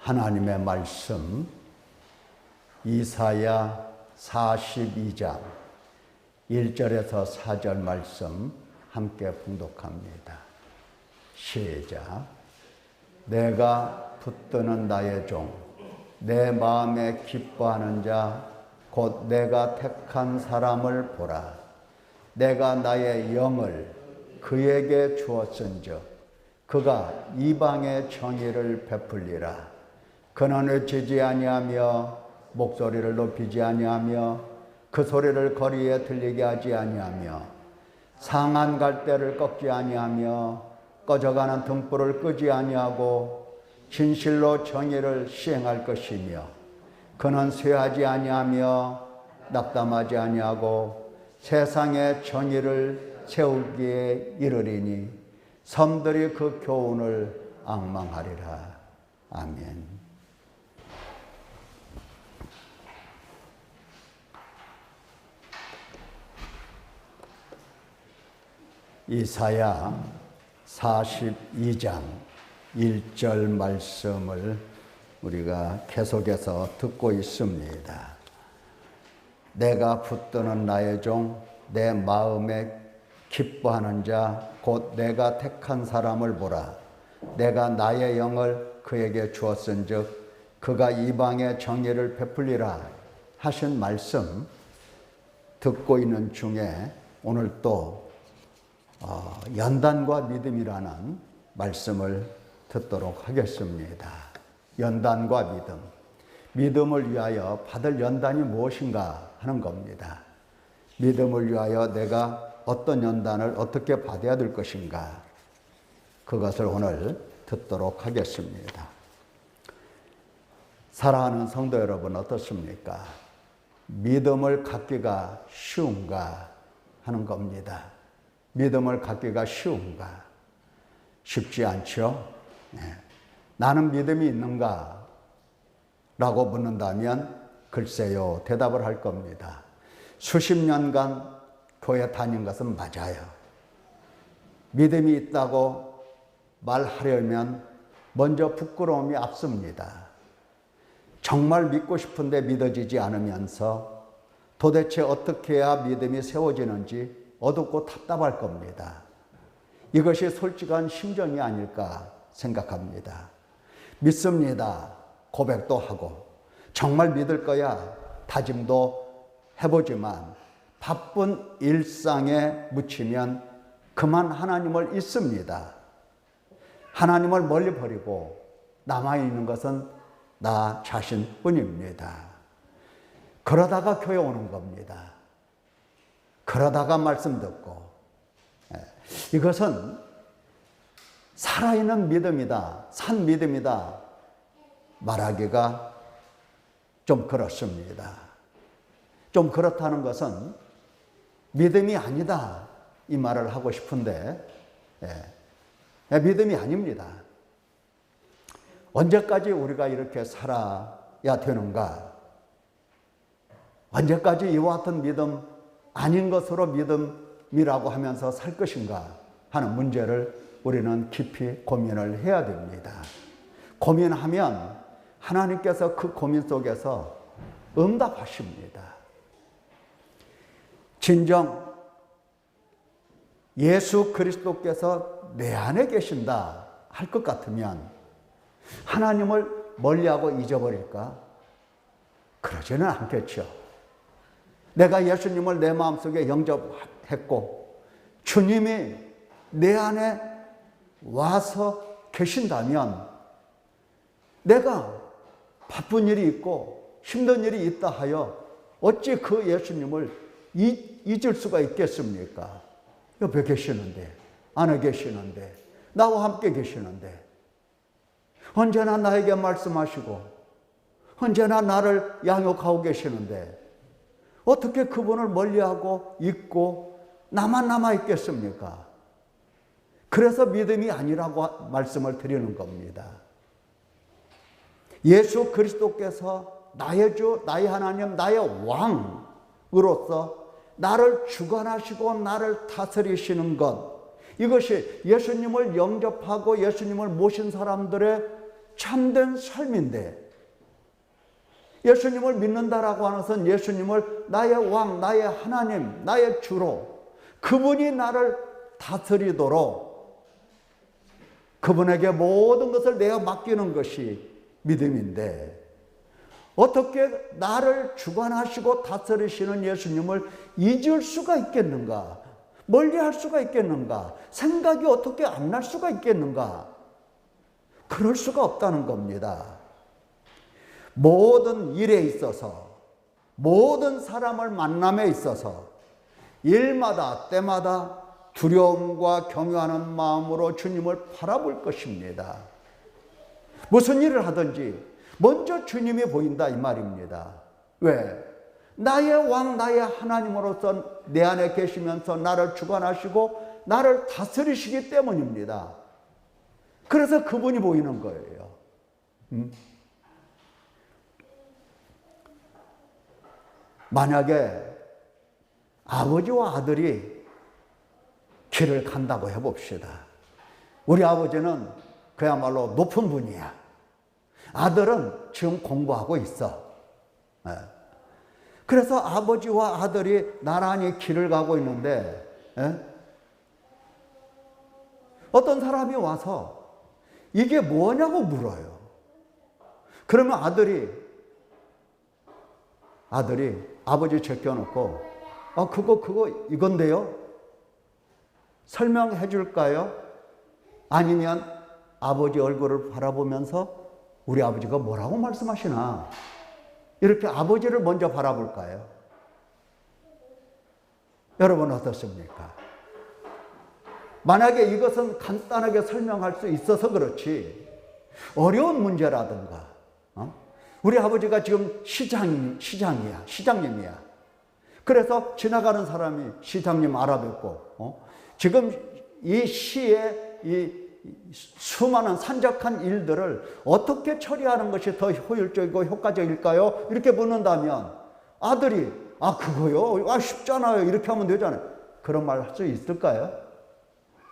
하나님의 말씀 이사야 42장 1절에서 4절 말씀 함께 봉독합니다. 시작. 내가 붙드는 나의 종, 내 마음에 기뻐하는 자, 곧 내가 택한 사람을 보라. 내가 나의 영을 그에게 주었은즉 그가 이방의 정의를 베풀리라. 그는 외치지 아니하며 목소리를 높이지 아니하며 그 소리를 거리에 들리게 하지 아니하며 상한 갈대를 꺾지 아니하며 꺼져가는 등불을 끄지 아니하고 진실로 정의를 시행할 것이며 그는 쇠하지 아니하며 낙담하지 아니하고 세상의 정의를 세우기에 이르리니 섬들이 그 교훈을 앙망하리라. 아멘. 이사야 42장 1절 말씀을 우리가 계속해서 듣고 있습니다. 내가 붙드는 나의 종, 내 마음에 기뻐하는 자, 곧 내가 택한 사람을 보라. 내가 나의 영을 그에게 주었은즉 그가 이방의 정의를 베풀리라 하신 말씀 듣고 있는 중에 오늘 또 연단과 믿음이라는 말씀을 듣도록 하겠습니다. 연단과 믿음. 믿음을 위하여 받을 연단이 무엇인가 하는 겁니다. 믿음을 위하여 내가 어떤 연단을 어떻게 받아야 될 것인가, 그것을 오늘 듣도록 하겠습니다. 사랑하는 성도 여러분, 어떻습니까? 믿음을 갖기가 쉬운가 하는 겁니다. 믿음을 갖기가 쉬운가? 쉽지 않죠? 네. 나는 믿음이 있는가? 라고 묻는다면 글쎄요, 대답을 할 겁니다. 수십 년간 교회 다닌 것은 맞아요. 믿음이 있다고 말하려면 먼저 부끄러움이 앞섭니다. 정말 믿고 싶은데 믿어지지 않으면서 도대체 어떻게 해야 믿음이 세워지는지 어둡고 답답할 겁니다. 이것이 솔직한 심정이 아닐까 생각합니다. 믿습니다. 고백도 하고 정말 믿을 거야 다짐도 해보지만 바쁜 일상에 묻히면 그만 하나님을 잊습니다. 하나님을 멀리 버리고 남아있는 것은 나 자신뿐입니다. 그러다가 교회 오는 겁니다. 그러다가 말씀 듣고. 이것은 살아있는 믿음이다, 산 믿음이다 말하기가 좀 그렇습니다. 좀 그렇다는 것은 믿음이 아니다 이 말을 하고 싶은데 믿음이 아닙니다. 언제까지 우리가 이렇게 살아야 되는가? 언제까지 이와 같은 믿음 아닌 것으로 믿음이라고 하면서 살 것인가 하는 문제를 우리는 깊이 고민을 해야 됩니다. 고민하면 하나님께서 그 고민 속에서 응답하십니다. 진정 예수 그리스도께서 내 안에 계신다 할 것 같으면 하나님을 멀리하고 잊어버릴까? 그러지는 않겠죠. 내가 예수님을 내 마음속에 영접했고 주님이 내 안에 와서 계신다면 내가 바쁜 일이 있고 힘든 일이 있다 하여 어찌 그 예수님을 잊을 수가 있겠습니까? 옆에 계시는데, 안에 계시는데, 나와 함께 계시는데 언제나 나에게 말씀하시고 언제나 나를 양육하고 계시는데 어떻게 그분을 멀리하고 잊고 나만 남아있겠습니까? 그래서 믿음이 아니라고 말씀을 드리는 겁니다. 예수 그리스도께서 나의 주, 나의 하나님, 나의 왕으로서 나를 주관하시고 나를 다스리시는 것, 이것이 예수님을 영접하고 예수님을 모신 사람들의 참된 삶인데, 예수님을 믿는다라고 하는 것은 예수님을 나의 왕, 나의 하나님, 나의 주로, 그분이 나를 다스리도록 그분에게 모든 것을 내가 맡기는 것이 믿음인데, 어떻게 나를 주관하시고 다스리시는 예수님을 잊을 수가 있겠는가? 멀리할 수가 있겠는가? 생각이 어떻게 안 날 수가 있겠는가? 그럴 수가 없다는 겁니다. 모든 일에 있어서, 모든 사람을 만남에 있어서 일마다 때마다 두려움과 경외하는 마음으로 주님을 바라볼 것입니다. 무슨 일을 하든지 먼저 주님이 보인다 이 말입니다. 왜? 나의 왕, 나의 하나님으로서 내 안에 계시면서 나를 주관하시고 나를 다스리시기 때문입니다. 그래서 그분이 보이는 거예요. 만약에 아버지와 아들이 길을 간다고 해봅시다. 우리 아버지는 그야말로 높은 분이야. 아들은 지금 공부하고 있어. 그래서 아버지와 아들이 나란히 길을 가고 있는데, 어떤 사람이 와서 이게 뭐냐고 물어요. 그러면 아들이 아버지 제껴놓고, 그거 이건데요? 설명해 줄까요? 아니면 아버지 얼굴을 바라보면서 우리 아버지가 뭐라고 말씀하시나? 이렇게 아버지를 먼저 바라볼까요? 여러분 어떻습니까? 만약에 이것은 간단하게 설명할 수 있어서 그렇지, 어려운 문제라든가, 우리 아버지가 지금 시장님이야. 그래서 지나가는 사람이 시장님 알아뵙고, 지금 이 시의 이 수많은 산적한 일들을 어떻게 처리하는 것이 더 효율적이고 효과적일까요? 이렇게 묻는다면 아들이 그거요? 쉽잖아요. 이렇게 하면 되잖아요. 그런 말 할 수 있을까요?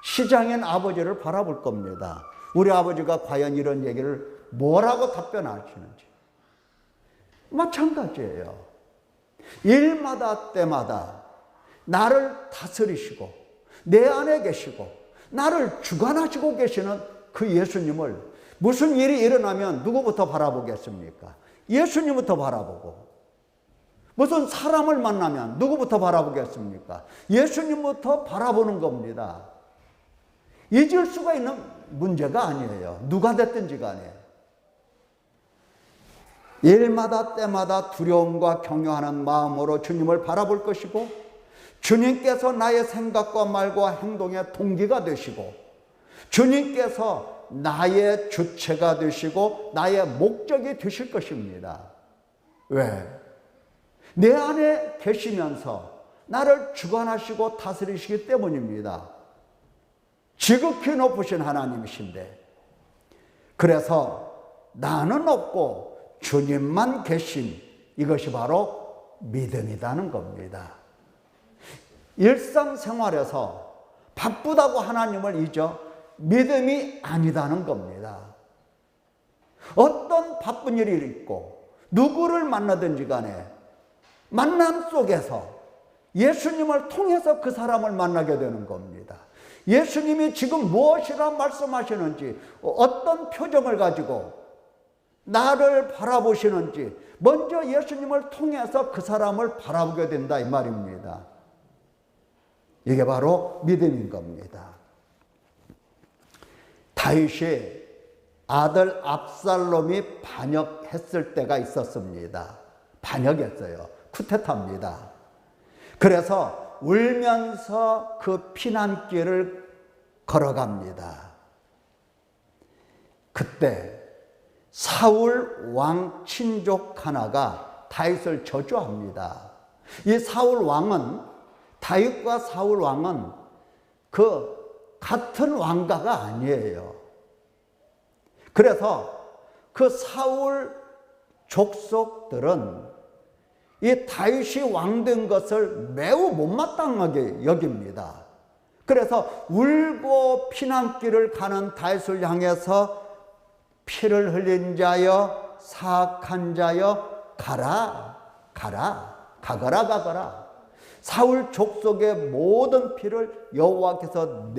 시장인 아버지를 바라볼 겁니다. 우리 아버지가 과연 이런 얘기를 뭐라고 답변하시는지. 마찬가지예요. 일마다 때마다 나를 다스리시고 내 안에 계시고 나를 주관하시고 계시는 그 예수님을, 무슨 일이 일어나면 누구부터 바라보겠습니까? 예수님부터 바라보고, 무슨 사람을 만나면 누구부터 바라보겠습니까? 예수님부터 바라보는 겁니다. 잊을 수가 있는 문제가 아니에요. 누가 됐든지 간에. 일마다 때마다 두려움과 경외하는 마음으로 주님을 바라볼 것이고, 주님께서 나의 생각과 말과 행동의 동기가 되시고, 주님께서 나의 주체가 되시고 나의 목적이 되실 것입니다. 왜? 내 안에 계시면서 나를 주관하시고 다스리시기 때문입니다. 지극히 높으신 하나님이신데, 그래서 나는 없고 주님만 계신, 이것이 바로 믿음이라는 겁니다. 일상생활에서 바쁘다고 하나님을 잊어 믿음이 아니다는 겁니다. 어떤 바쁜 일이 있고 누구를 만나든지 간에 만남 속에서 예수님을 통해서 그 사람을 만나게 되는 겁니다. 예수님이 지금 무엇이라 말씀하시는지, 어떤 표정을 가지고 나를 바라보시는지 먼저 예수님을 통해서 그 사람을 바라보게 된다 이 말입니다. 이게 바로 믿음인 겁니다. 다윗이 아들 압살롬이 반역했을 때가 있었습니다. 반역했어요. 쿠데타입니다. 그래서 울면서 그 피난길을 걸어갑니다. 그때 사울 왕 친족 하나가 다윗을 저주합니다. 이 사울 왕은, 다윗과 사울 왕은 그 같은 왕가가 아니에요. 그래서 그 사울 족속들은 이 다윗이 왕된 것을 매우 못마땅하게 여깁니다. 그래서 울고 피난길을 가는 다윗을 향해서 피를 흘린 자여, 사악한 자여, 가거라. 사울 족속의 모든 피를 여호와께서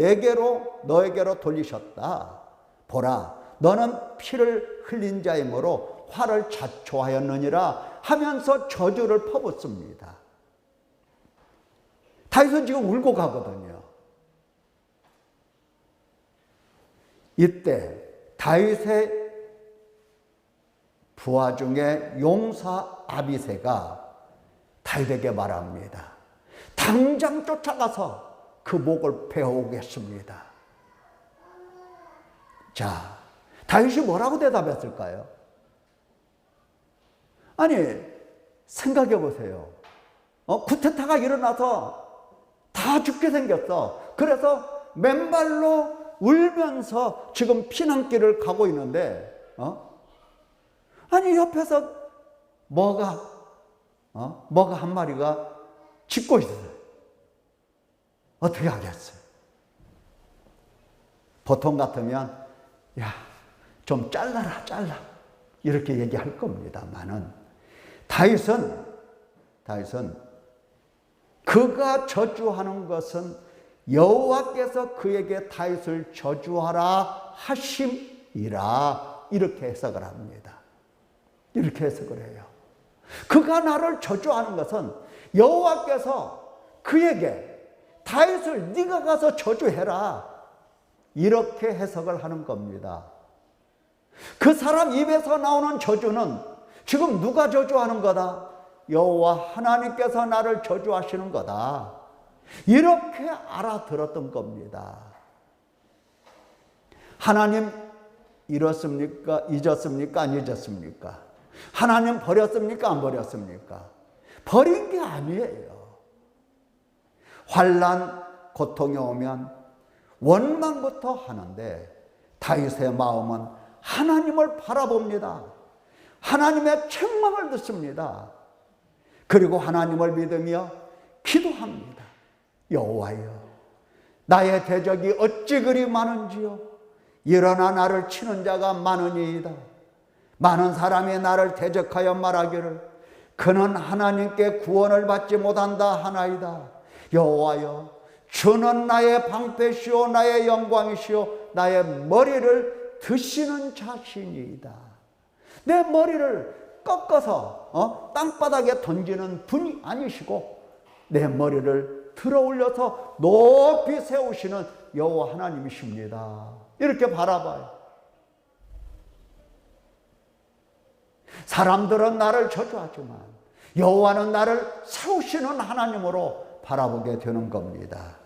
너에게로 돌리셨다. 보라, 너는 피를 흘린 자이므로 화를 자초하였느니라 하면서 저주를 퍼붓습니다. 다윗은 지금 울고 가거든요. 이때 다윗의 부하 중에 용사 아비새가 다윗에게 말합니다. 당장 쫓아가서 그 목을 베어오겠습니다. 자, 다윗이 뭐라고 대답했을까요? 아니, 생각해 보세요. 쿠데타가 일어나서 다 죽게 생겼어. 그래서 맨발로 울면서 지금 피난길을 가고 있는데, 아니, 옆에서 뭐가 한 마리가 짖고 있어요. 어떻게 하겠어요? 보통 같으면, 야, 좀 잘라. 이렇게 얘기할 겁니다만은, 다윗은 그가 저주하는 것은 여호와께서 그에게 다윗을 저주하라 하심이라, 이렇게 해석을 합니다. 이렇게 해석을 해요. 그가 나를 저주하는 것은 여호와께서 그에게 다윗을 네가 가서 저주해라, 이렇게 해석을 하는 겁니다. 그 사람 입에서 나오는 저주는 지금 누가 저주하는 거다? 여호와 하나님께서 나를 저주하시는 거다, 이렇게 알아들었던 겁니다. 하나님 잃었습니까? 잊었습니까? 안 잊었습니까? 하나님 버렸습니까? 안 버렸습니까? 버린 게 아니에요. 환난, 고통이 오면 원망부터 하는데 다윗의 마음은 하나님을 바라봅니다. 하나님의 책망을 듣습니다. 그리고 하나님을 믿으며 기도합니다. 여호와여, 나의 대적이 어찌 그리 많은지요. 일어나 나를 치는 자가 많으니이다. 많은 사람이 나를 대적하여 말하기를 그는 하나님께 구원을 받지 못한다 하나이다. 여호와여, 주는 나의 방패시오 나의 영광이시오 나의 머리를 드시는 자신이다. 내 머리를 꺾어서 땅바닥에 던지는 분이 아니시고 내 머리를 들어 올려서 높이 세우시는 여호와 하나님이십니다. 이렇게 바라봐요. 사람들은 나를 저주하지만 여호와는 나를 세우시는 하나님으로 바라보게 되는 겁니다.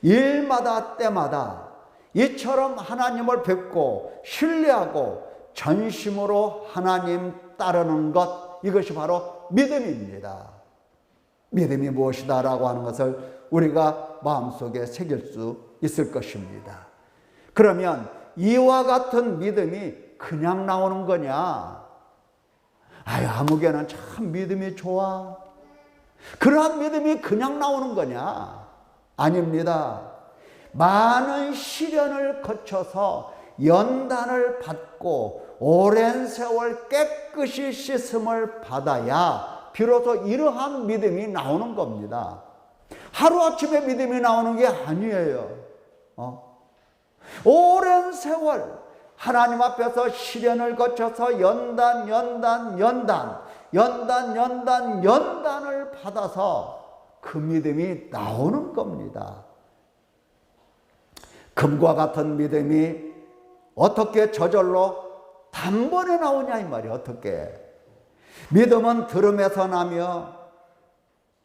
일마다 때마다 이처럼 하나님을 뵙고 신뢰하고 전심으로 하나님 따르는 것, 이것이 바로 믿음입니다. 믿음이 무엇이다 라고 하는 것을 우리가 마음속에 새길 수 있을 것입니다. 그러면 이와 같은 믿음이 그냥 나오는 거냐? 아유, 아무개는 참 믿음이 좋아. 그러한 믿음이 그냥 나오는 거냐? 아닙니다. 많은 시련을 거쳐서 연단을 받고 오랜 세월 깨끗이 씻음을 받아야 비로소 이러한 믿음이 나오는 겁니다. 하루아침에 믿음이 나오는 게 아니에요. 오랜 세월 하나님 앞에서 시련을 거쳐서 연단을 받아서 그 믿음이 나오는 겁니다. 금과 같은 믿음이 어떻게 저절로 단번에 나오냐 이 말이에요. 어떻게? 믿음은 들음에서 나며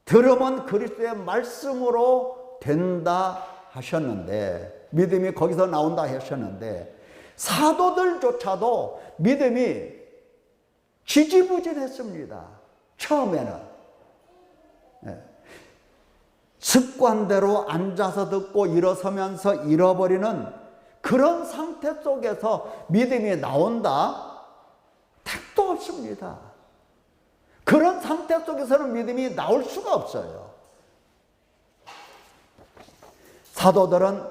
들음은 그리스도의 말씀으로 된다 하셨는데, 믿음이 거기서 나온다 하셨는데, 사도들조차도 믿음이 지지부진했습니다. 처음에는 습관대로 앉아서 듣고 일어서면서 잃어버리는 그런 상태 속에서 믿음이 나온다? 택도 없습니다. 그런 상태 속에서는 믿음이 나올 수가 없어요. 사도들은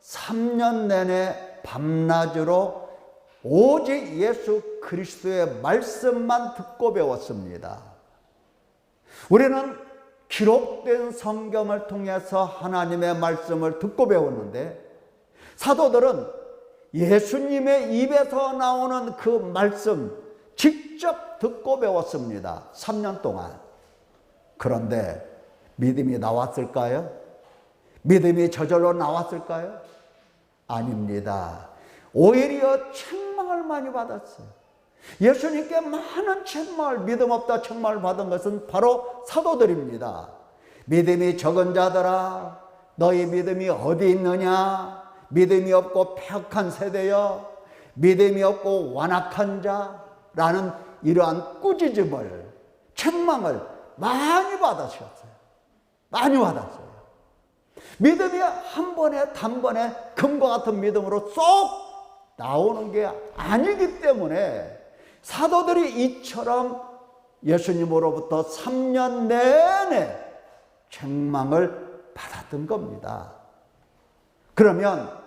3년 내내 밤낮으로 오직 예수 그리스도의 말씀만 듣고 배웠습니다. 우리는 기록된 성경을 통해서 하나님의 말씀을 듣고 배웠는데, 사도들은 예수님의 입에서 나오는 그 말씀 직접 듣고 배웠습니다. 3년 동안. 그런데 믿음이 나왔을까요? 믿음이 저절로 나왔을까요? 아닙니다. 오히려 책망을 많이 받았어요. 예수님께 많은 책망을, 믿음 없다 책망을 받은 것은 바로 사도들입니다. 믿음이 적은 자들아, 너희 믿음이 어디 있느냐? 믿음이 없고 폐역한 세대여, 믿음이 없고 완악한 자라는 이러한 꾸짖음을, 책망을 많이 받으셨어요. 많이 받았어요. 믿음이 한 번에 단번에 금과 같은 믿음으로 쏙 나오는 게 아니기 때문에 사도들이 이처럼 예수님으로부터 3년 내내 책망을 받았던 겁니다. 그러면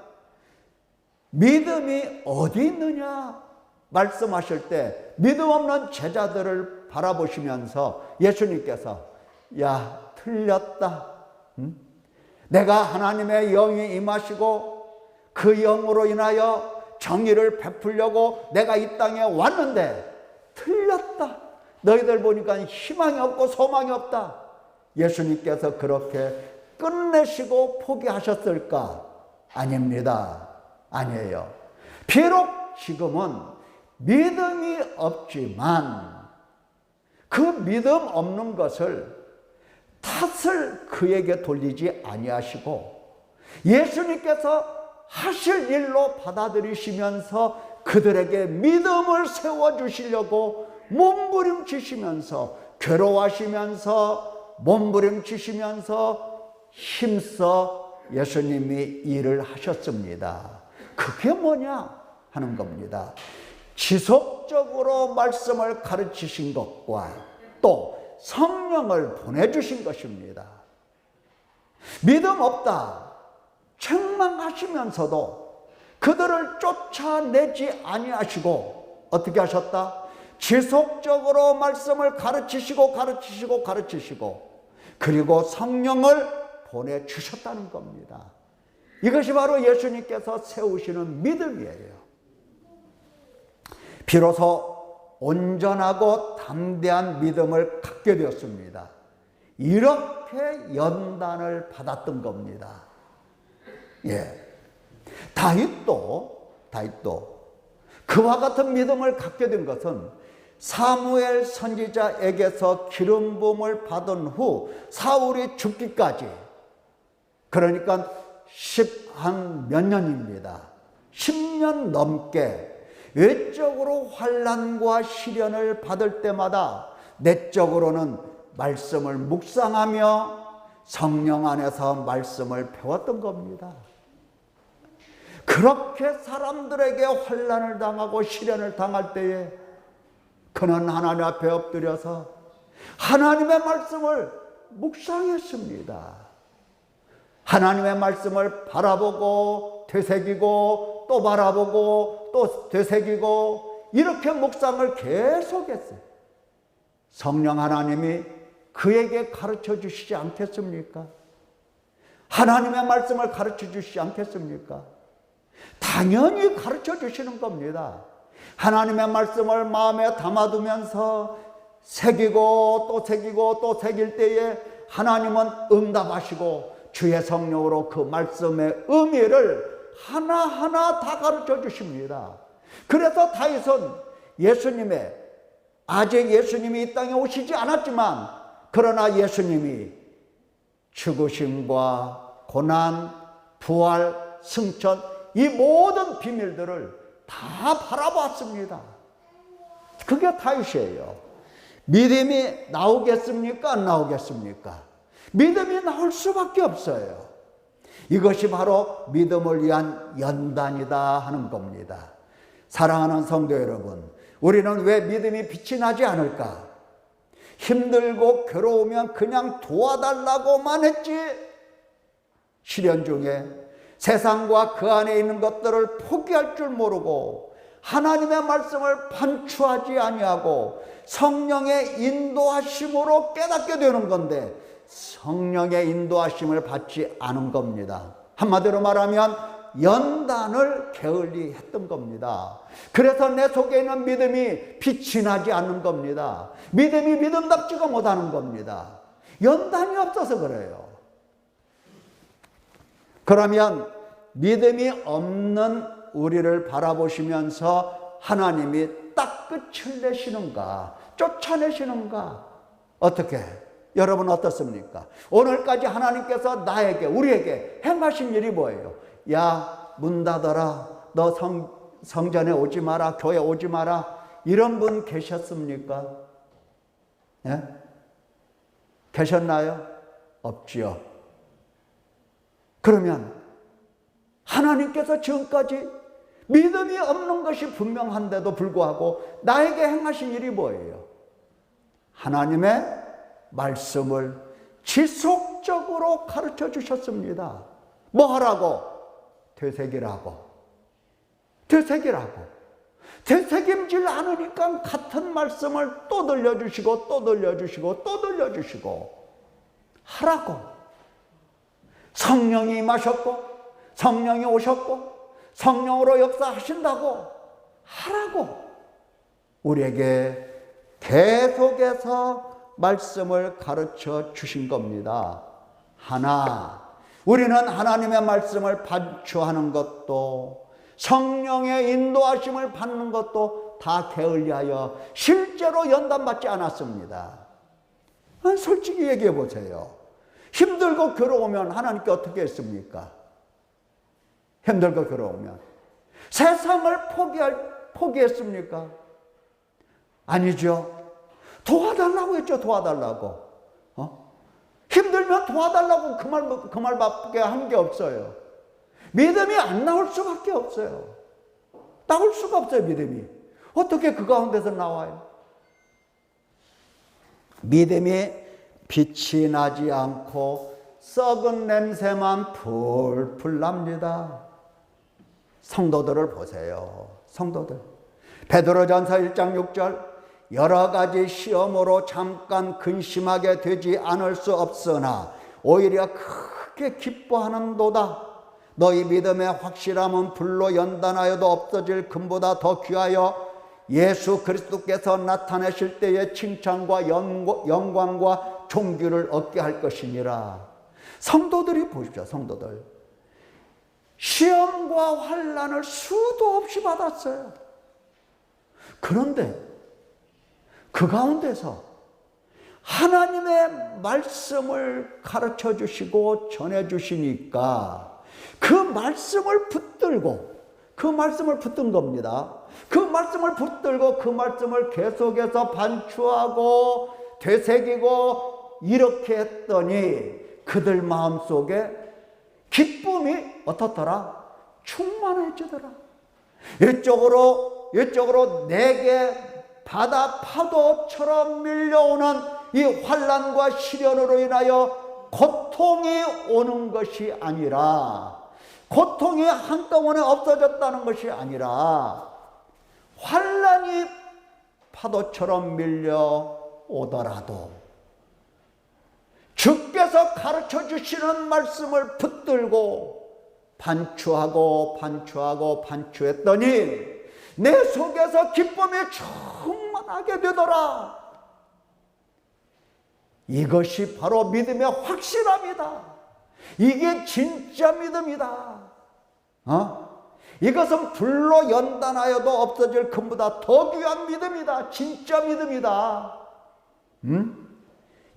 믿음이 어디 있느냐 말씀하실 때 믿음 없는 제자들을 바라보시면서 예수님께서 야, 틀렸다. 내가 하나님의 영이 임하시고 그 영으로 인하여 정의를 베풀려고 내가 이 땅에 왔는데 틀렸다. 너희들 보니까 희망이 없고 소망이 없다. 예수님께서 그렇게 끝내시고 포기하셨을까? 아닙니다. 아니에요. 비록 지금은 믿음이 없지만 그 믿음 없는 것을 탓을 그에게 돌리지 아니하시고 예수님께서 하실 일로 받아들이시면서 그들에게 믿음을 세워주시려고 몸부림치시면서 괴로워하시면서 몸부림치시면서 힘써 예수님이 일을 하셨습니다. 그게 뭐냐 하는 겁니다. 지속적으로 말씀을 가르치신 것과 또 성령을 보내주신 것입니다. 믿음 없다 책망하시면서도 그들을 쫓아내지 아니하시고 어떻게 하셨다? 지속적으로 말씀을 가르치시고 그리고 성령을 보내주셨다는 겁니다. 이것이 바로 예수님께서 세우시는 믿음이에요. 비로소 온전하고 담대한 믿음을 갖게 되었습니다. 이렇게 연단을 받았던 겁니다. 다윗도 그와 같은 믿음을 갖게 된 것은 사무엘 선지자에게서 기름 부음을 받은 후 사울이 죽기까지, 그러니까 한 몇 년입니다. 10년 넘게 외적으로 환난과 시련을 받을 때마다 내적으로는 말씀을 묵상하며 성령 안에서 말씀을 배웠던 겁니다. 그렇게 사람들에게 환난을 당하고 시련을 당할 때에 그는 하나님 앞에 엎드려서 하나님의 말씀을 묵상했습니다. 하나님의 말씀을 바라보고 되새기고 또 바라보고 또 되새기고 이렇게 묵상을 계속했어요. 성령 하나님이 그에게 가르쳐 주시지 않겠습니까? 하나님의 말씀을 가르쳐 주시지 않겠습니까? 당연히 가르쳐 주시는 겁니다. 하나님의 말씀을 마음에 담아두면서 새기고 또 새기고 또 새길 때에 하나님은 응답하시고 주의 성령으로 그 말씀의 의미를 하나하나 다 가르쳐 주십니다. 그래서 다윗은 아직 예수님이 이 땅에 오시지 않았지만 그러나 예수님이 죽으심과 고난, 부활, 승천 이 모든 비밀들을 다 바라봤습니다. 그게 다윗이에요. 믿음이 나오겠습니까? 안 나오겠습니까? 믿음이 나올 수밖에 없어요. 이것이 바로 믿음을 위한 연단이다 하는 겁니다. 사랑하는 성도 여러분, 우리는 왜 믿음이 빛이 나지 않을까? 힘들고 괴로우면 그냥 도와달라고만 했지 시련 중에 세상과 그 안에 있는 것들을 포기할 줄 모르고 하나님의 말씀을 반추하지 아니하고 성령의 인도하심으로 깨닫게 되는 건데 성령의 인도하심을 받지 않은 겁니다. 한마디로 말하면 연단을 게을리 했던 겁니다. 그래서 내 속에 있는 믿음이 빛이 나지 않는 겁니다. 믿음이 믿음답지가 못하는 겁니다. 연단이 없어서 그래요. 그러면 믿음이 없는 우리를 바라보시면서 하나님이 딱 끝을 내시는가? 쫓아내시는가? 어떻게? 여러분 어떻습니까? 오늘까지 하나님께서 나에게, 우리에게 행하신 일이 뭐예요? 야, 문 닫아라. 너 성전에 오지 마라. 교회 오지 마라. 이런 분 계셨습니까? 예? 계셨나요? 없지요. 그러면 하나님께서 지금까지 믿음이 없는 것이 분명한데도 불구하고 나에게 행하신 일이 뭐예요? 하나님의 말씀을 지속적으로 가르쳐 주셨습니다. 뭐 하라고? 되새기라고. 되새기라고. 되새김질 않으니까 같은 말씀을 또 들려주시고 또 들려주시고 또 들려주시고 하라고. 성령이 임하셨고 성령이 오셨고 성령으로 역사하신다고 하라고 우리에게 계속해서 말씀을 가르쳐 주신 겁니다. 하나, 우리는 하나님의 말씀을 반추하는 것도 성령의 인도하심을 받는 것도 다 게을리하여 실제로 연단받지 않았습니다. 솔직히 얘기해 보세요. 힘들고 괴로우면 하나님께 어떻게 했습니까? 힘들고 괴로우면 세상을 포기했습니까? 아니죠. 도와달라고 했죠. 도와달라고. 힘들면 도와달라고 그 말밖에 한 게 없어요. 믿음이 안 나올 수밖에 없어요. 나올 수가 없어요. 믿음이. 어떻게 그 가운데서 나와요? 믿음이 빛이 나지 않고 썩은 냄새만 풀풀 납니다. 성도들을 보세요. 성도들. 베드로전서 1장 6절 여러 가지 시험으로 잠깐 근심하게 되지 않을 수 없으나 오히려 크게 기뻐하는도다. 너희 믿음의 확실함은 불로 연단하여도 없어질 금보다 더 귀하여 예수 그리스도께서 나타내실 때의 칭찬과 영광과 존귀를 얻게 할 것이니라. 성도들이 보십시오. 성도들. 시험과 환난을 수도 없이 받았어요. 그런데 그 가운데서 하나님의 말씀을 가르쳐 주시고 전해 주시니까 그 말씀을 붙들고 그 말씀을 붙든 겁니다. 그 말씀을 붙들고 그 말씀을 계속해서 반추하고 되새기고 이렇게 했더니 그들 마음속에 기쁨이 어떻더라? 충만해지더라. 이쪽으로 내게 바다 파도처럼 밀려오는 이 환난과 시련으로 인하여 고통이 오는 것이 아니라 고통이 한꺼번에 없어졌다는 것이 아니라 환난이 파도처럼 밀려오더라도 주께서 가르쳐 주시는 말씀을 붙들고 반추하고 반추했더니 내 속에서 기쁨이 충만하게 되더라. 이것이 바로 믿음의 확실함이다. 이게 진짜 믿음이다. 이것은 불로 연단하여도 없어질 금보다 더 귀한 믿음이다. 진짜 믿음이다.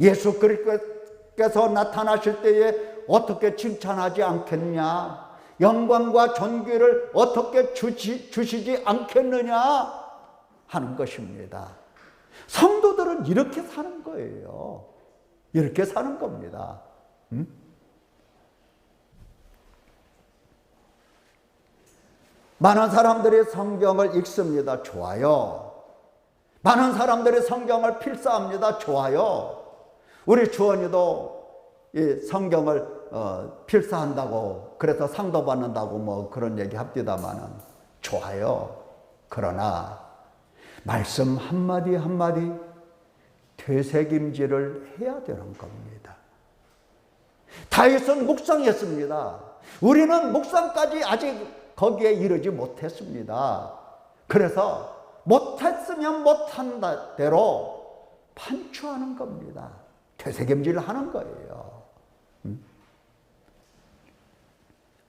예수 그리스도께서 나타나실 때에 어떻게 칭찬하지 않겠냐? 영광과 존귀를 어떻게 주시지 않겠느냐 하는 것입니다. 성도들은 이렇게 사는 거예요. 이렇게 사는 겁니다. 많은 사람들이 성경을 읽습니다. 좋아요. 많은 사람들이 성경을 필사합니다. 좋아요. 우리 주원이도 이 성경을 필사한다고 그래서 상도 받는다고 뭐 그런 얘기 합디다마는 좋아요. 그러나 말씀 한마디 한마디 되새김질을 해야 되는 겁니다. 다윗은 묵상했습니다. 우리는 묵상까지 아직 거기에 이르지 못했습니다. 그래서 못했으면 못한 대로 판초하는 겁니다. 되새김질을 하는 거예요.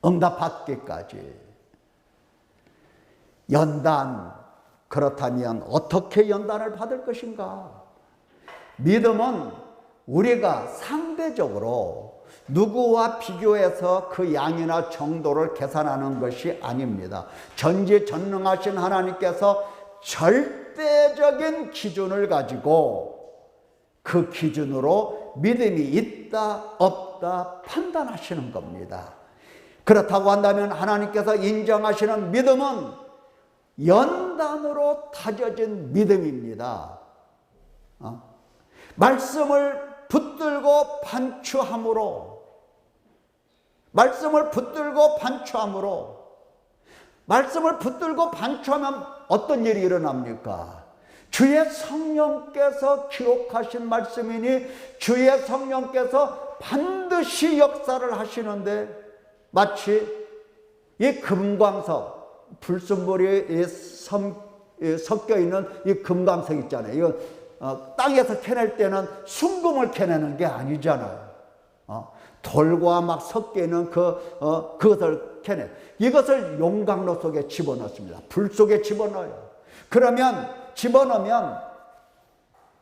응답받기까지. 연단, 그렇다면 어떻게 연단을 받을 것인가? 믿음은 우리가 상대적으로 누구와 비교해서 그 양이나 정도를 계산하는 것이 아닙니다. 전지전능하신 하나님께서 절대적인 기준을 가지고 그 기준으로 믿음이 있다 없다 판단하시는 겁니다. 그렇다고 한다면 하나님께서 인정하시는 믿음은 연단으로 다져진 믿음입니다. 말씀을 붙들고 반추함으로, 말씀을 붙들고 반추하면 어떤 일이 일어납니까? 주의 성령께서 기록하신 말씀이니 주의 성령께서 반드시 역사를 하시는데, 마치 이 금광석, 불순물이 섞여 있는 이 금광석 있잖아요. 이거 땅에서 캐낼 때는 순금을 캐내는 게 아니잖아요. 돌과 막 섞여 있는 그것을 캐내. 이것을 용광로 속에 집어넣습니다. 불 속에 집어넣어요. 그러면 집어넣으면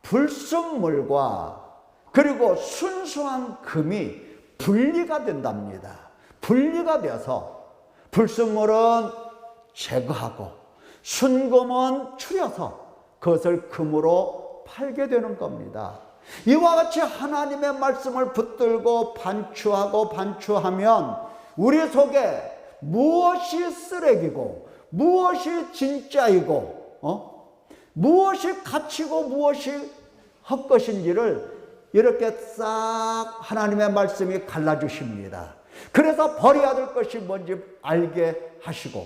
불순물과 그리고 순수한 금이 분리가 된답니다. 분리가 되어서 불순물은 제거하고 순금은 추려서 그것을 금으로 팔게 되는 겁니다. 이와 같이 하나님의 말씀을 붙들고 반추하면 우리 속에 무엇이 쓰레기고 무엇이 진짜이고 무엇이 가치고 무엇이 헛것인지를 이렇게 싹 하나님의 말씀이 갈라주십니다. 그래서 버려야 될 것이 뭔지 알게 하시고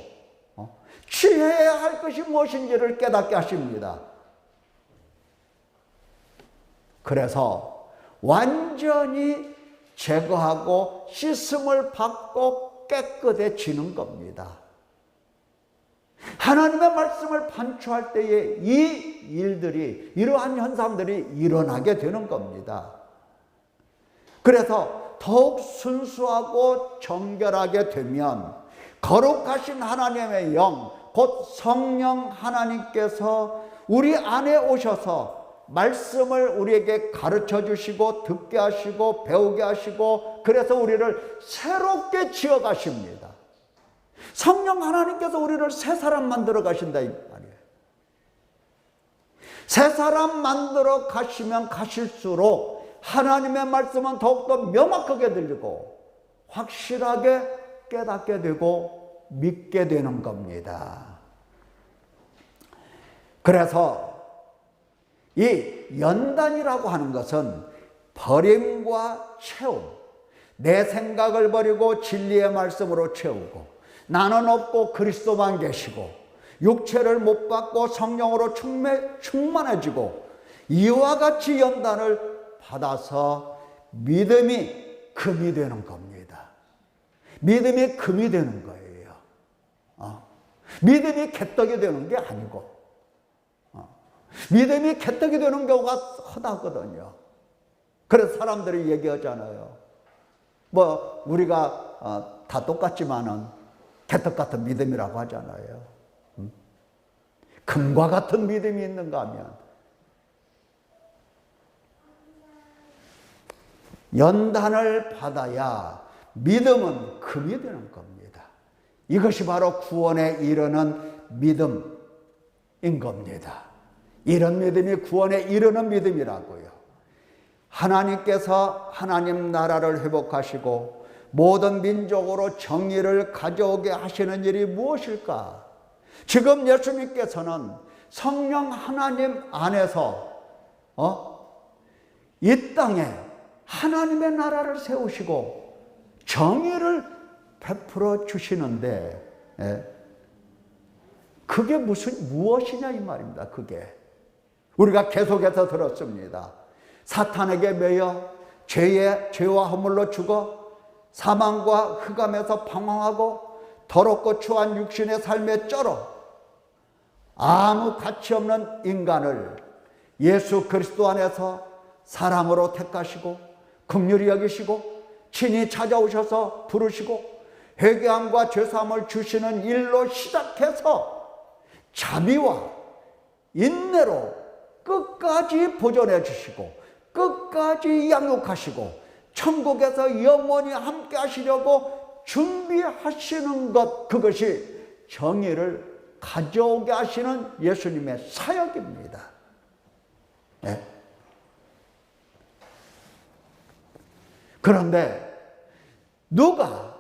취해야 할 것이 무엇인지를 깨닫게 하십니다. 그래서 완전히 제거하고 씻음을 받고 깨끗해지는 겁니다. 하나님의 말씀을 반추할 때에 이 일들이, 이러한 현상들이 일어나게 되는 겁니다. 그래서 더욱 순수하고 정결하게 되면 거룩하신 하나님의 영, 곧 성령 하나님께서 우리 안에 오셔서 말씀을 우리에게 가르쳐 주시고 듣게 하시고 배우게 하시고 그래서 우리를 새롭게 지어 가십니다. 성령 하나님께서 우리를 새 사람 만들어 가신다 이 말이에요. 새 사람 만들어 가시면 가실수록 하나님의 말씀은 더욱더 명확하게 들리고 확실하게 깨닫게 되고 믿게 되는 겁니다. 그래서 이 연단이라고 하는 것은 버림과 채움, 내 생각을 버리고 진리의 말씀으로 채우고 나는 없고 그리스도만 계시고 육체를 못 받고 성령으로 충만해지고 이와 같이 연단을 받아서 믿음이 금이 되는 겁니다. 믿음이 금이 되는 거예요. 믿음이 개떡이 되는 게 아니고 믿음이 개떡이 되는 경우가 흔하거든요. 그래서 사람들이 얘기하잖아요. 뭐 우리가 다 똑같지만은 개떡 같은 믿음이라고 하잖아요. 금과 같은 믿음이 있는가 하면 연단을 받아야 믿음은 금이 되는 겁니다. 이것이 바로 구원에 이르는 믿음인 겁니다. 이런 믿음이 구원에 이르는 믿음이라고요. 하나님께서 하나님 나라를 회복하시고 모든 민족으로 정의를 가져오게 하시는 일이 무엇일까? 지금 예수님께서는 성령 하나님 안에서 이 땅에 하나님의 나라를 세우시고 정의를 베풀어 주시는데 그게 무엇이냐 이 말입니다. 그게 우리가 계속해서 들었습니다. 사탄에게 매여 죄와 허물로 죽어 사망과 흑암에서 방황하고 더럽고 추한 육신의 삶에 쩔어 아무 가치 없는 인간을 예수 그리스도 안에서 사랑으로 택하시고 긍휼히 여기시고 친히 찾아오셔서 부르시고 회개함과 죄사함을 주시는 일로 시작해서 자비와 인내로 끝까지 보존해 주시고 끝까지 양육하시고 천국에서 영원히 함께 하시려고 준비하시는 것, 그것이 정의를 가져오게 하시는 예수님의 사역입니다. 네. 그런데 누가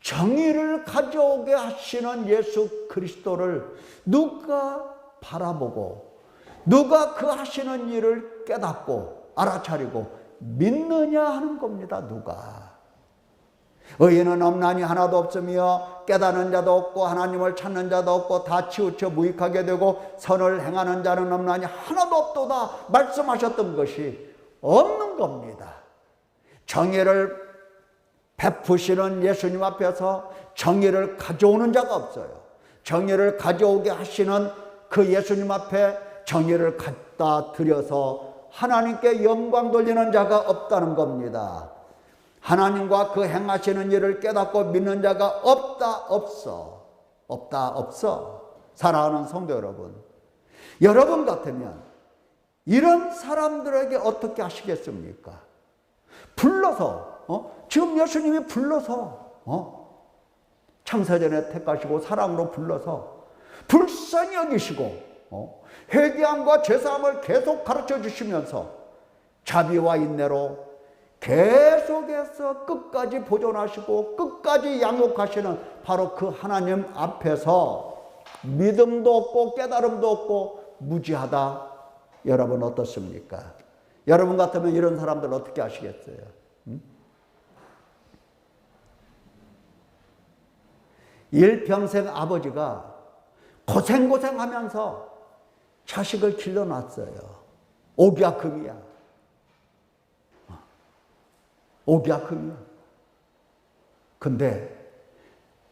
정의를 가져오게 하시는 예수 그리스도를 누가 바라보고 누가 그 하시는 일을 깨닫고 알아차리고 믿느냐 하는 겁니다. 누가. 의인은 없나니 하나도 없으며 깨닫는 자도 없고 하나님을 찾는 자도 없고 다 치우쳐 무익하게 되고 선을 행하는 자는 없나니 하나도 없도다 말씀하셨던 것이 없는 겁니다. 정의를 베푸시는 예수님 앞에서 정의를 가져오는 자가 없어요. 정의를 가져오게 하시는 그 예수님 앞에 정의를 갖다 드려서 하나님께 영광 돌리는 자가 없다는 겁니다. 하나님과 그 행하시는 일을 깨닫고 믿는 자가 없다 없어. 없다 없어. 사랑하는 성도 여러분, 여러분 같으면 이런 사람들에게 어떻게 하시겠습니까? 불러서 지금 예수님이 불러서 창세전에 택하시고 사랑으로 불러서 불쌍히 여기시고 회개함과 죄사함을 계속 가르쳐 주시면서 자비와 인내로 계속해서 끝까지 보존하시고 끝까지 양육하시는 바로 그 하나님 앞에서 믿음도 없고 깨달음도 없고 무지하다. 여러분 어떻습니까? 여러분 같으면 이런 사람들 어떻게 하시겠어요? 일평생 아버지가 고생하면서 자식을 길러놨어요. 옥이야 금이야. 옥이야 금이야. 근데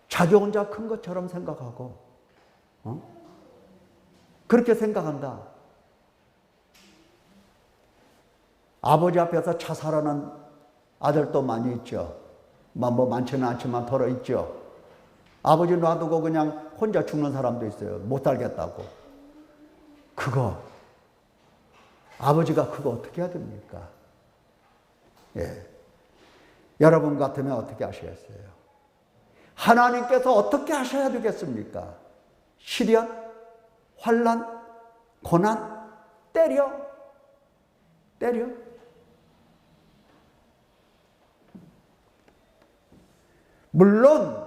자기 혼자 큰 것처럼 생각하고 그렇게 생각한다. 아버지 앞에서 자살하는 아들도 많이 있죠. 뭐 많지는 않지만 더러 있죠. 아버지 놔두고 그냥 혼자 죽는 사람도 있어요. 못 살겠다고. 아버지가 그거 어떻게 해야 됩니까? 예. 여러분 같으면 어떻게 하시겠어요? 하나님께서 어떻게 하셔야 되겠습니까? 시련, 환난, 고난, 때려. 물론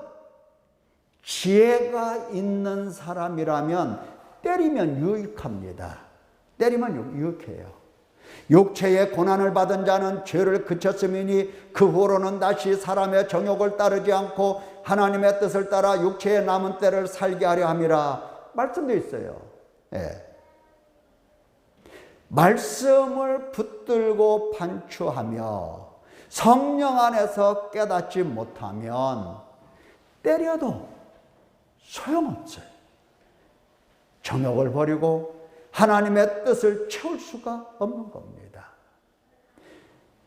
지혜가 있는 사람이라면 때리면 유익합니다. 때리면 유익해요. 육체의 고난을 받은 자는 죄를 그쳤음이니 그 후로는 다시 사람의 정욕을 따르지 않고 하나님의 뜻을 따라 육체의 남은 때를 살게 하려 함이라 말씀도 있어요. 예. 말씀을 붙들고 반추하며 성령 안에서 깨닫지 못하면 때려도 소용없어요. 정욕을 버리고 하나님의 뜻을 채울 수가 없는 겁니다.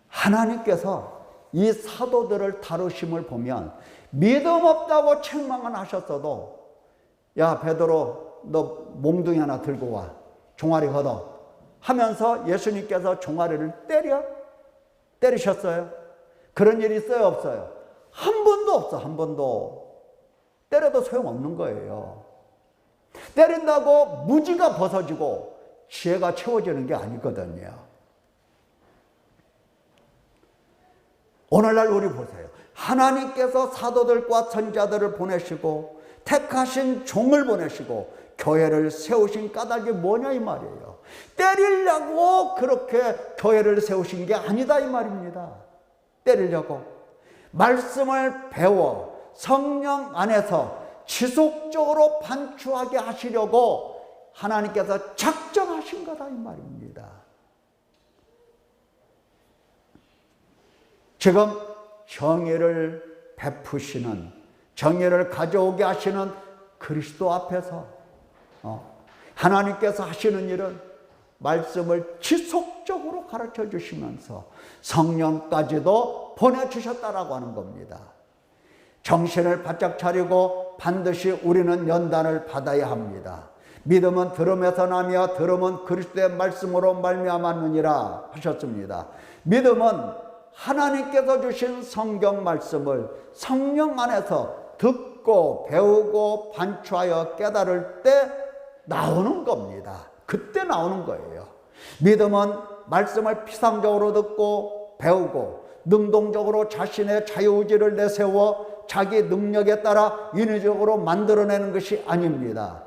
하나님께서 이 사도들을 다루심을 보면 믿음 없다고 책망은 하셨어도 야 베드로 너 몸뚱이 하나 들고 와 종아리 걷어 하면서 예수님께서 종아리를 때리셨어요? 그런 일이 있어요 없어요? 한 번도 없어. 한 번도. 때려도 소용없는 거예요. 때린다고 무지가 벗어지고 지혜가 채워지는 게 아니거든요. 오늘날 우리 보세요. 하나님께서 사도들과 선지자들을 보내시고 택하신 종을 보내시고 교회를 세우신 까닭이 뭐냐 이 말이에요. 때리려고 그렇게 교회를 세우신 게 아니다 이 말입니다. 때리려고. 말씀을 배워 성령 안에서 지속적으로 반추하게 하시려고 하나님께서 작정하신 거다 이 말입니다. 지금 정의를 베푸시는, 정의를 가져오게 하시는 그리스도 앞에서 하나님께서 하시는 일은 말씀을 지속적으로 가르쳐 주시면서 성령까지도 보내주셨다라고 하는 겁니다. 정신을 바짝 차리고 반드시 우리는 연단을 받아야 합니다. 믿음은 들음에서 나며 들음은 그리스도의 말씀으로 말미암았느니라 하셨습니다. 믿음은 하나님께서 주신 성경 말씀을 성령 안에서 듣고 배우고 반추하여 깨달을 때 나오는 겁니다. 그때 나오는 거예요. 믿음은 말씀을 피상적으로 듣고 배우고 능동적으로 자신의 자유의지를 내세워 자기 능력에 따라 인위적으로 만들어내는 것이 아닙니다.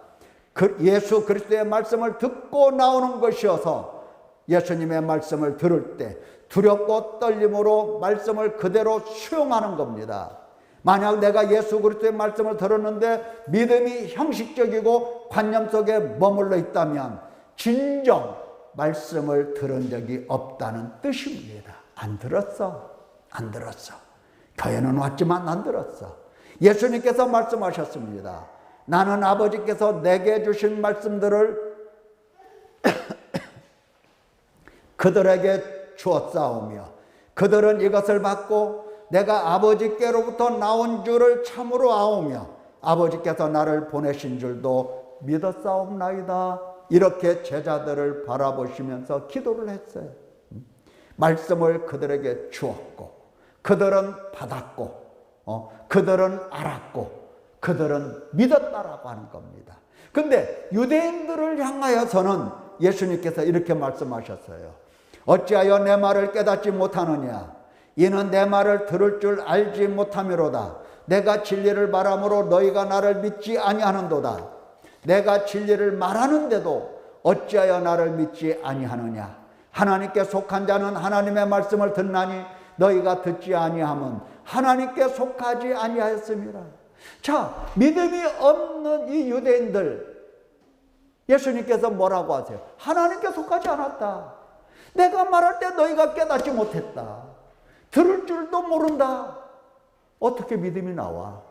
예수 그리스도의 말씀을 듣고 나오는 것이어서 예수님의 말씀을 들을 때 두렵고 떨림으로 말씀을 그대로 수용하는 겁니다. 만약 내가 예수 그리스도의 말씀을 들었는데 믿음이 형식적이고 관념 속에 머물러 있다면 진정 말씀을 들은 적이 없다는 뜻입니다. 안 들었어. 안 들었어. 교회는 왔지만 안 들었어. 예수님께서 말씀하셨습니다. 나는 아버지께서 내게 주신 말씀들을 그들에게 주었사오며 그들은 이것을 받고 내가 아버지께로부터 나온 줄을 참으로 아오며 아버지께서 나를 보내신 줄도 믿었사옵나이다. 이렇게 제자들을 바라보시면서 기도를 했어요. 말씀을 그들에게 주었고 그들은 받았고 그들은 알았고 그들은 믿었다라고 하는 겁니다. 근데 유대인들을 향하여서는 예수님께서 이렇게 말씀하셨어요. 어찌하여 내 말을 깨닫지 못하느냐? 이는 내 말을 들을 줄 알지 못함이로다. 내가 진리를 말함으로 너희가 나를 믿지 아니하는도다. 내가 진리를 말하는데도 어찌하여 나를 믿지 아니하느냐? 하나님께 속한 자는 하나님의 말씀을 듣나니 너희가 듣지 아니함은 하나님께 속하지 아니하였습니다. 자, 믿음이 없는 이 유대인들 예수님께서 뭐라고 하세요? 하나님께 속하지 않았다. 내가 말할 때 너희가 깨닫지 못했다. 들을 줄도 모른다. 어떻게 믿음이 나와?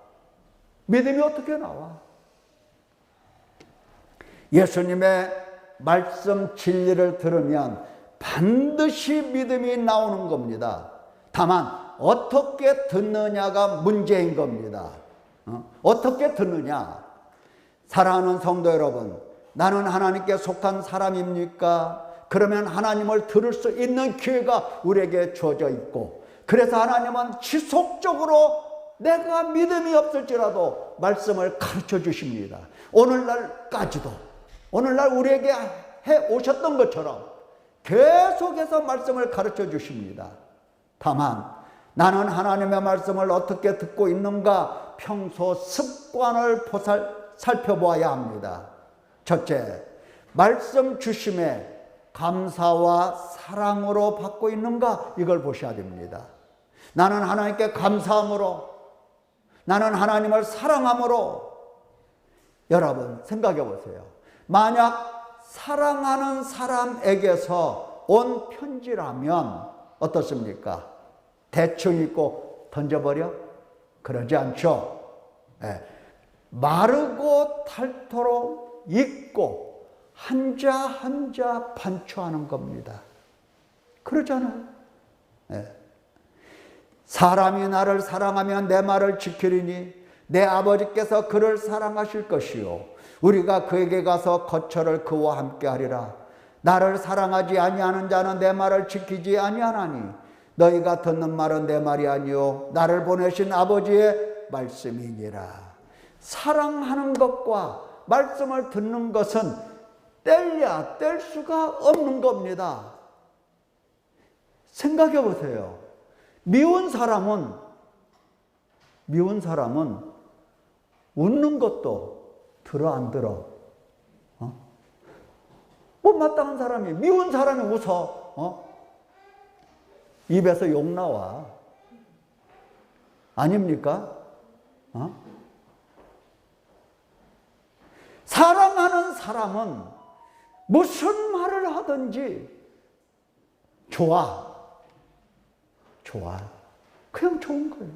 믿음이 어떻게 나와? 예수님의 말씀 진리를 들으면 반드시 믿음이 나오는 겁니다. 다만 어떻게 듣느냐가 문제인 겁니다. 어떻게 듣느냐? 사랑하는 성도 여러분, 나는 하나님께 속한 사람입니까? 그러면 하나님을 들을 수 있는 기회가 우리에게 주어져 있고, 그래서 하나님은 지속적으로 내가 믿음이 없을지라도 말씀을 가르쳐 주십니다. 오늘날까지도, 오늘날 우리에게 해 오셨던 것처럼 계속해서 말씀을 가르쳐 주십니다. 다만 나는 하나님의 말씀을 어떻게 듣고 있는가 평소 습관을 살펴보아야 합니다. 첫째, 말씀 주심에 감사와 사랑으로 받고 있는가 이걸 보셔야 됩니다. 나는 하나님께 감사함으로, 나는 하나님을 사랑함으로. 여러분 생각해 보세요. 만약 사랑하는 사람에게서 온 편지라면 어떻습니까? 대충 읽고 던져버려? 그러지 않죠. 네. 마르고 닳도록 읽고 한자 한자 반추하는 겁니다. 그러잖아요. 네. 사람이 나를 사랑하면 내 말을 지키리니 내 아버지께서 그를 사랑하실 것이요 우리가 그에게 가서 거처를 그와 함께 하리라. 나를 사랑하지 아니하는 자는 내 말을 지키지 아니하나니 너희가 듣는 말은 내 말이 아니요 나를 보내신 아버지의 말씀이니라. 사랑하는 것과 말씀을 듣는 것은 뗄래야 뗄 수가 없는 겁니다. 생각해 보세요. 미운 사람은 웃는 것도 들어 안 들어? 못마땅한 사람이, 미운 사람이 웃어. 입에서 욕 나와. 아닙니까? 사랑하는 사람은 무슨 말을 하든지 좋아. 그냥 좋은 거예요.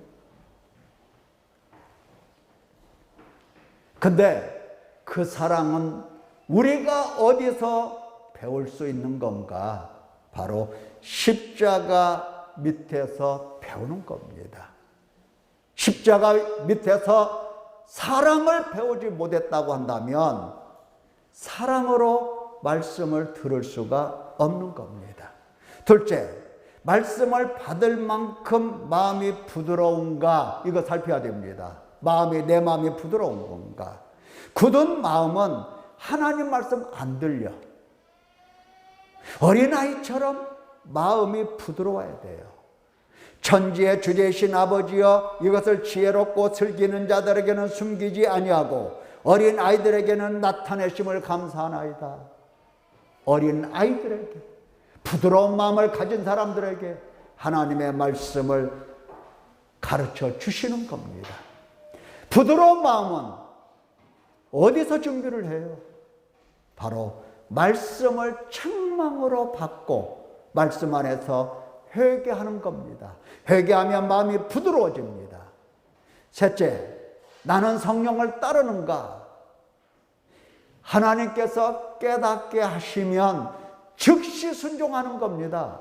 근데 그 사랑은 우리가 어디서 배울 수 있는 건가? 바로 십자가 밑에서 배우는 겁니다. 십자가 밑에서 사랑을 배우지 못했다고 한다면 사랑으로 말씀을 들을 수가 없는 겁니다. 둘째, 말씀을 받을 만큼 마음이 부드러운가? 이거 살펴야 됩니다. 내 마음이 부드러운 건가? 굳은 마음은 하나님 말씀 안 들려. 어린아이처럼 마음이 부드러워야 돼요. 천지의 주제이신 아버지여, 이것을 지혜롭고 슬기는 자들에게는 숨기지 아니하고 어린 아이들에게는 나타내심을 감사하나이다. 어린 아이들에게, 부드러운 마음을 가진 사람들에게 하나님의 말씀을 가르쳐 주시는 겁니다. 부드러운 마음은 어디서 준비를 해요? 바로 말씀을 책망으로 받고 말씀 안에서 회개하는 겁니다. 회개하면 마음이 부드러워집니다. 셋째, 나는 성령을 따르는가? 하나님께서 깨닫게 하시면 즉시 순종하는 겁니다.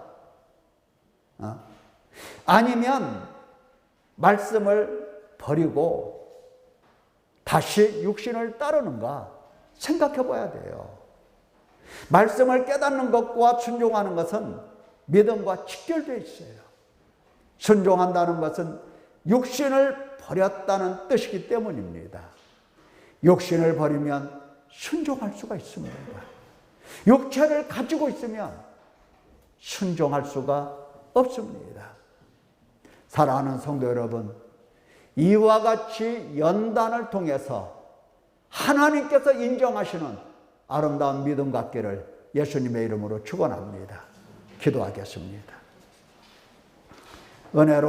아니면 말씀을 버리고 다시 육신을 따르는가 생각해 봐야 돼요. 말씀을 깨닫는 것과 순종하는 것은 믿음과 직결되어 있어요. 순종한다는 것은 육신을 버렸다는 뜻이기 때문입니다. 육신을 버리면 순종할 수가 있습니다. 육체를 가지고 있으면 순종할 수가 없습니다. 사랑하는 성도 여러분, 이와 같이 연단을 통해서 하나님께서 인정하시는 아름다운 믿음 갖기를 예수님의 이름으로 축원합니다. 기도하겠습니다. 은혜로